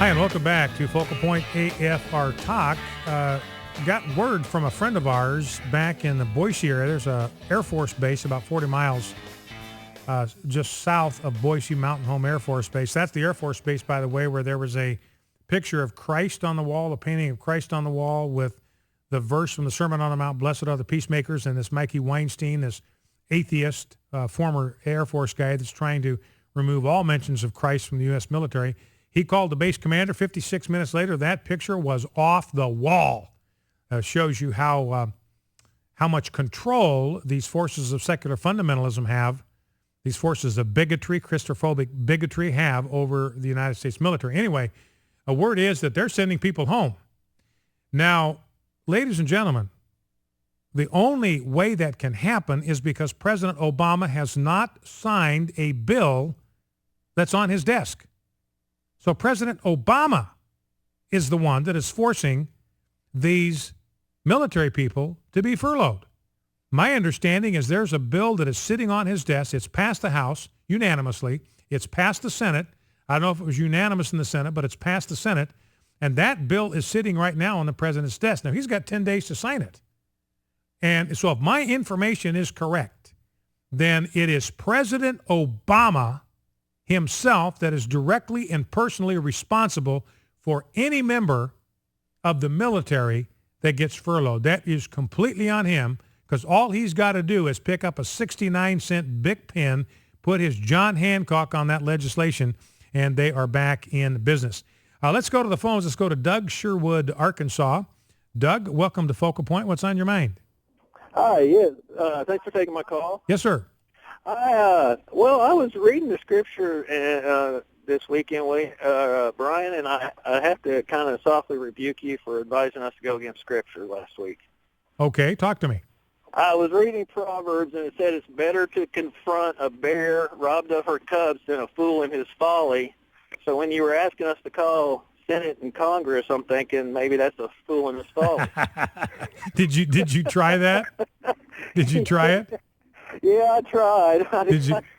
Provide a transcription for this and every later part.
Hi, and welcome back to Focal Point AFR Talk. Got word from a friend of ours back in the Boise area. There's a Air Force base about 40 miles just south of Boise Mountain Home Air Force Base. That's the Air Force Base, by the way, where there was a picture of Christ on the wall, a painting of Christ on the wall with the verse from the Sermon on the Mount, "Blessed are the peacemakers," and this Mikey Weinstein, this atheist, former Air Force guy that's trying to remove all mentions of Christ from the U.S. military. He called the base commander. 56 minutes later, that picture was off the wall. Shows you how much control these forces of secular fundamentalism have, these forces of bigotry, Christophobic bigotry have over the United States military. Anyway, a word is that they're sending people home. Now, ladies and gentlemen, the only way that can happen is because President Obama has not signed a bill that's on his desk. So President Obama is the one that is forcing these military people to be furloughed. My understanding is there's a bill that is sitting on his desk. It's passed the House unanimously. It's passed the Senate. I don't know if it was unanimous in the Senate, but it's passed the Senate. And that bill is sitting right now on the president's desk. Now, he's got 10 days to sign it. And so if my information is correct, then it is President Obama himself that is directly and personally responsible for any member of the military that gets furloughed. That is completely on him, because all he's got to do is pick up a 69-cent Bic pen, put his John Hancock on that legislation, and they are back in business. Let's go to the phones. Let's go to Doug Sherwood, Arkansas. Doug, welcome to Focal Point. What's on your mind? Hi, yes. Thanks for taking my call. Yes, sir. I was reading the scripture this weekend, Brian, and I have to kind of softly rebuke you for advising us to go against scripture last week. Okay, talk to me. I was reading Proverbs, and it said it's better to confront a bear robbed of her cubs than a fool in his folly. So when you were asking us to call Senate and Congress, I'm thinking maybe that's a fool in his folly. Did you try that? Did you try it? Yeah, I tried.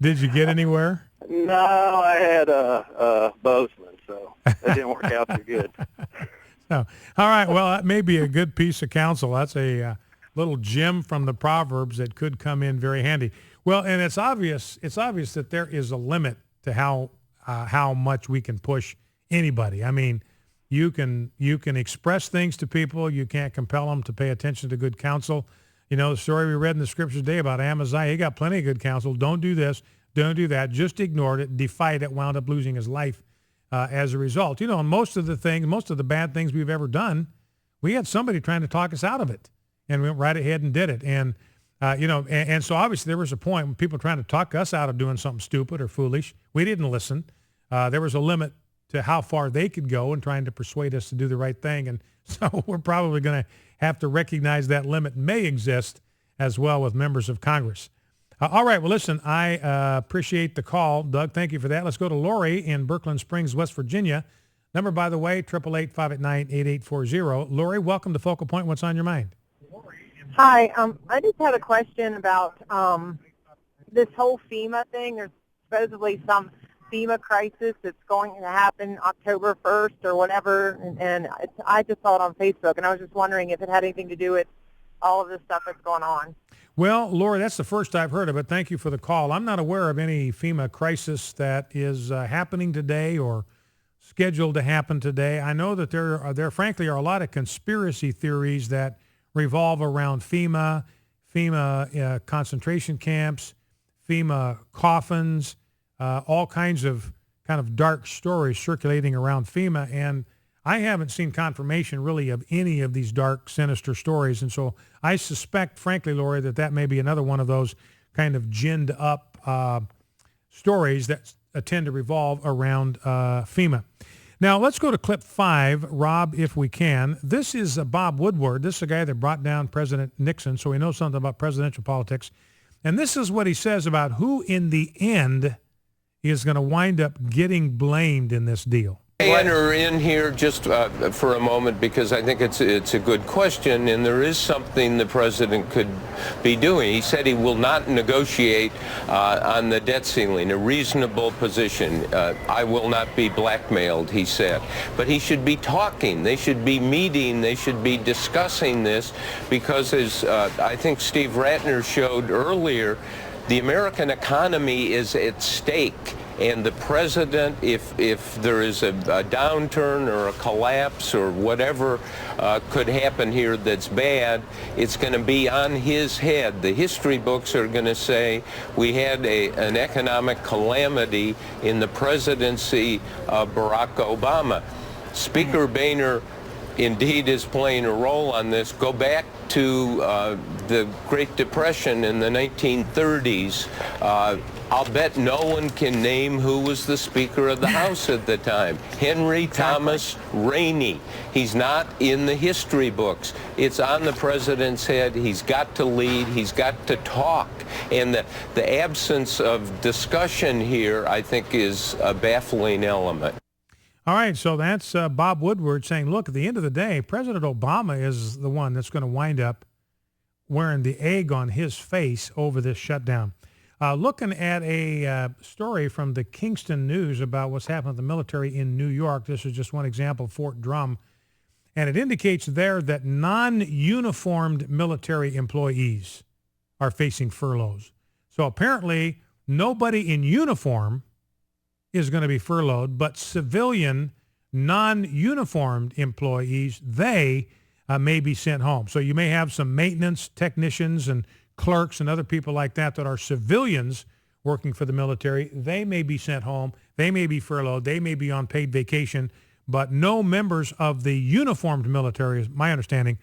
Did you get anywhere? No, I had a bozeman, so that didn't work out too good. So, all right. Well, that may be a good piece of counsel. That's a little gem from the Proverbs that could come in very handy. Well, and it's obvious that there is a limit to how much we can push anybody. I mean, you can express things to people. You can't compel them to pay attention to good counsel. You know, the story we read in the scriptures today about Amaziah, he got plenty of good counsel. Don't do this. Don't do that. Just ignored it, defied it, wound up losing his life as a result. You know, most of the bad things we've ever done, we had somebody trying to talk us out of it, and we went right ahead and did it. And, and so obviously there was a point when people were trying to talk us out of doing something stupid or foolish. We didn't listen. There was a limit to how far they could go in trying to persuade us to do the right thing. And so we're probably going to have to recognize that limit may exist as well with members of Congress. All right. Well, listen, I appreciate the call. Doug, thank you for that. Let's go to Lori in Berkland Springs, West Virginia. Number, by the way, 888-589-8840. Lori, welcome to Focal Point. What's on your mind? Hi. I just had a question about this whole FEMA thing. There's supposedly some FEMA crisis that's going to happen October 1st or whatever, and I just saw it on Facebook, and I was just wondering if it had anything to do with all of this stuff that's going on. Well, Laura, that's the first I've heard of it. Thank you for the call. I'm not aware of any FEMA crisis that is happening today or scheduled to happen today. I know that there frankly are a lot of conspiracy theories that revolve around FEMA concentration camps, FEMA coffins, all kinds of kind of dark stories circulating around FEMA, and I haven't seen confirmation really of any of these dark, sinister stories. And so I suspect, frankly, Lori, that may be another one of those kind of ginned up stories that tend to revolve around FEMA. Now, let's go to clip 5, Rob, if we can. This is Bob Woodward. This is a guy that brought down President Nixon, so he knows something about presidential politics. And this is what he says about who in the end is going to wind up getting blamed in this deal. enter in here just for a moment because I think it's a good question, and there is something the president could be doing. He said he will not negotiate on the debt ceiling, a reasonable position. I will not be blackmailed, he said. But he should be talking. They should be meeting. They should be discussing this because, as I think Steve Ratner showed earlier, the American economy is at stake. And the president, if there is a downturn or a collapse or whatever could happen here that's bad, it's going to be on his head. The history books are going to say we had an economic calamity in the presidency of Barack Obama. Speaker Boehner indeed is playing a role on this. Go back to the Great Depression in the 1930s. I'll bet no one can name who was the Speaker of the House at the time. Henry Thomas Rainey. He's not in the history books. It's on the president's head. He's got to lead. He's got to talk. And the absence of discussion here, I think, is a baffling element. All right, so that's Bob Woodward saying, look, at the end of the day, President Obama is the one that's going to wind up wearing the egg on his face over this shutdown. Looking at a story from the Kingston News about what's happened with the military in New York. This is just one example, Fort Drum. And it indicates there that non-uniformed military employees are facing furloughs. So apparently nobody in uniform is going to be furloughed, but civilian non-uniformed employees, they may be sent home. So you may have some maintenance technicians and clerks and other people like that are civilians working for the military. They may be sent home. They may be furloughed. They may be on paid vacation, but no members of the uniformed military, is my understanding,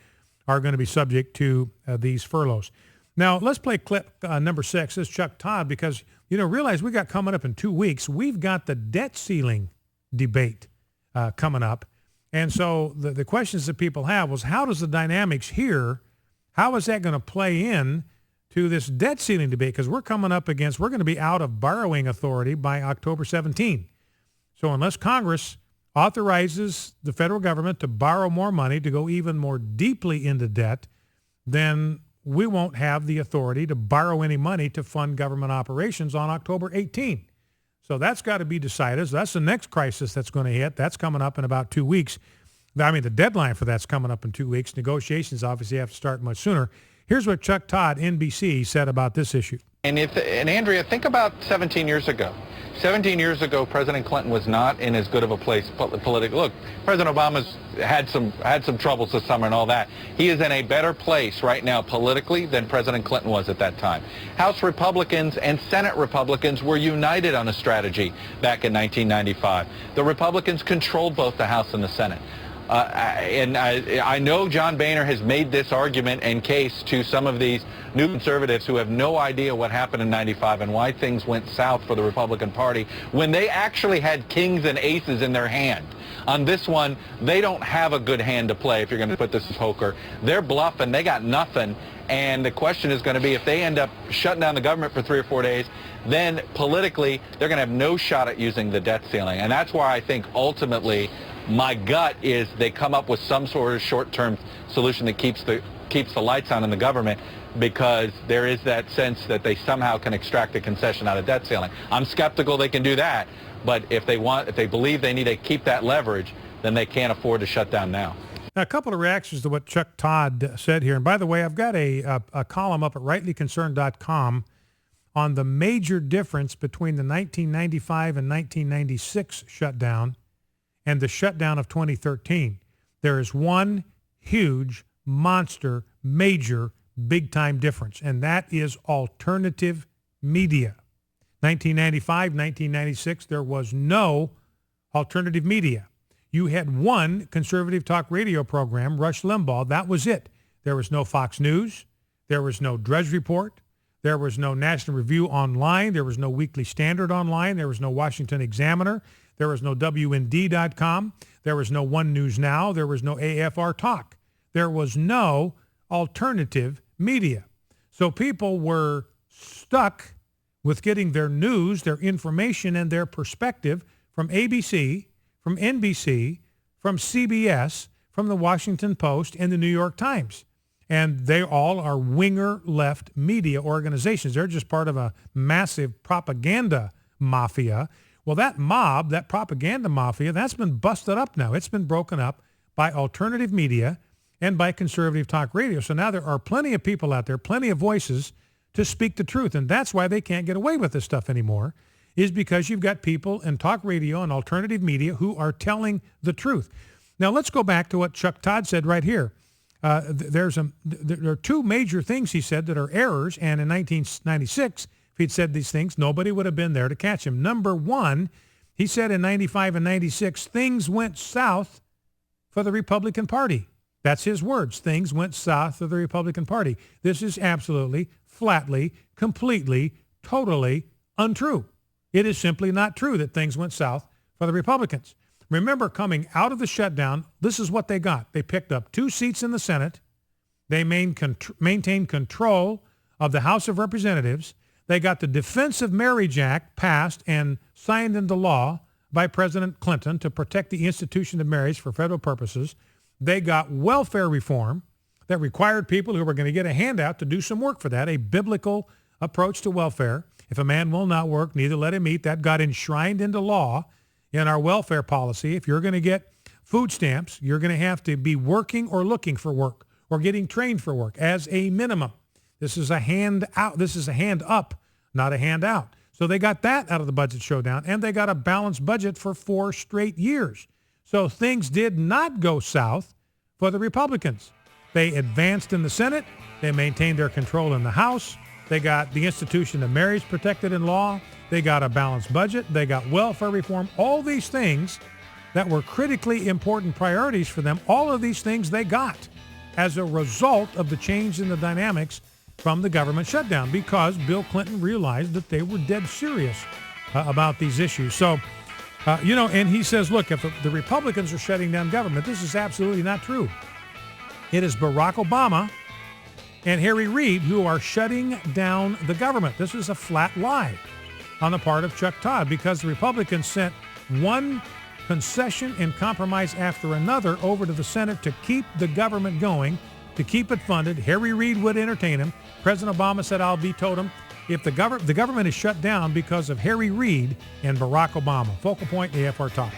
are going to be subject to these furloughs. Now, let's play clip number 6. This is Chuck Todd because, realize we got coming up in 2 weeks. We've got the debt ceiling debate coming up. And so the questions that people have was, how does the dynamics here, how is that going to play in to this debt ceiling debate? Because we're going to be out of borrowing authority by October 17. So unless Congress authorizes the federal government to borrow more money to go even more deeply into debt, then we won't have the authority to borrow any money to fund government operations on October 18. So that's got to be decided. So that's the next crisis that's going to hit. That's coming up in about 2 weeks. The deadline for that's coming up in 2 weeks. Negotiations obviously have to start much sooner. Here's what Chuck Todd, NBC, said about this issue. And Andrea, think about 17 years ago. 17 years ago, President Clinton was not in as good of a place politically. Look, President Obama's had some troubles this summer and all that. He is in a better place right now politically than President Clinton was at that time. House Republicans and Senate Republicans were united on a strategy back in 1995. The Republicans controlled both the House and the Senate. And I know John Boehner has made this argument and case to some of these new conservatives who have no idea what happened in 95 and why things went south for the Republican Party when they actually had kings and aces in their hand. On this one, they don't have a good hand to play, if you're going to put this as poker. They're bluffing. They got nothing. And the question is going to be, if they end up shutting down the government for 3 or 4 days, then politically, they're going to have no shot at using the debt ceiling. And that's why I think ultimately my gut is they come up with some sort of short-term solution that keeps the lights on in the government, because there is that sense that they somehow can extract a concession out of debt ceiling. I'm skeptical they can do that, but if they believe they need to keep that leverage, then they can't afford to shut down now. Now, a couple of reactions to what Chuck Todd said here. And by the way, I've got a column up at rightlyconcerned.com on the major difference between the 1995 and 1996 shutdown and the shutdown of 2013. There is one huge, monster, major, big-time difference, and that is alternative media. 1995, 1996, there was no alternative media. You had one conservative talk radio program, Rush Limbaugh. That was it. There was no Fox News. There was no Drudge Report. There was no National Review online. There was no Weekly Standard online. There was no Washington Examiner. There was no WND.com. There was no One News Now. There was no AFR Talk. There was no alternative media. So people were stuck with getting their news, their information, and their perspective from ABC, from NBC, from CBS, from the Washington Post, and the New York Times. And they all are winger left media organizations. They're just part of a massive propaganda mafia. Well, that mob, that propaganda mafia, that's been busted up now. It's been broken up by alternative media and by conservative talk radio. So now there are plenty of people out there, plenty of voices to speak the truth. And that's why they can't get away with this stuff anymore, is because you've got people in talk radio and alternative media who are telling the truth. Now, let's go back to what Chuck Todd said right here. There are two major things he said that are errors, and in 1996, if he'd said these things, nobody would have been there to catch him. Number one, he said in 95 and 96, things went south for the Republican Party. That's his words. Things went south for the Republican Party. This is absolutely, flatly, completely, totally untrue. It is simply not true that things went south for the Republicans. Remember, coming out of the shutdown, this is what they got. They picked up 2 seats in the Senate. They maintained control of the House of Representatives. They got the Defense of Marriage Act passed and signed into law by President Clinton to protect the institution of marriage for federal purposes. They got welfare reform that required people who were going to get a handout to do some work for that, a biblical approach to welfare. If a man will not work, neither let him eat. That got enshrined into law in our welfare policy. If you're going to get food stamps, you're going to have to be working or looking for work or getting trained for work as a minimum. This is a hand out. This is a hand up, not a hand out. So they got that out of the budget showdown, and they got a balanced budget for 4 straight years. So things did not go south for the Republicans. They advanced in the Senate. They maintained their control in the House. They got the institution of marriage protected in law. They got a balanced budget. They got welfare reform. All these things that were critically important priorities for them, all of these things they got as a result of the change in the dynamics from the government shutdown, because Bill Clinton realized that they were dead serious about these issues. So, and he says, look, if the Republicans are shutting down government, this is absolutely not true. It is Barack Obama and Harry Reid who are shutting down the government. This is a flat lie on the part of Chuck Todd, because the Republicans sent one concession and compromise after another over to the Senate to keep the government going, to keep it funded. Harry Reid would entertain him. President Obama said, I'll veto him. If the government is shut down because of Harry Reid and Barack Obama. Focal Point, AFR Talk.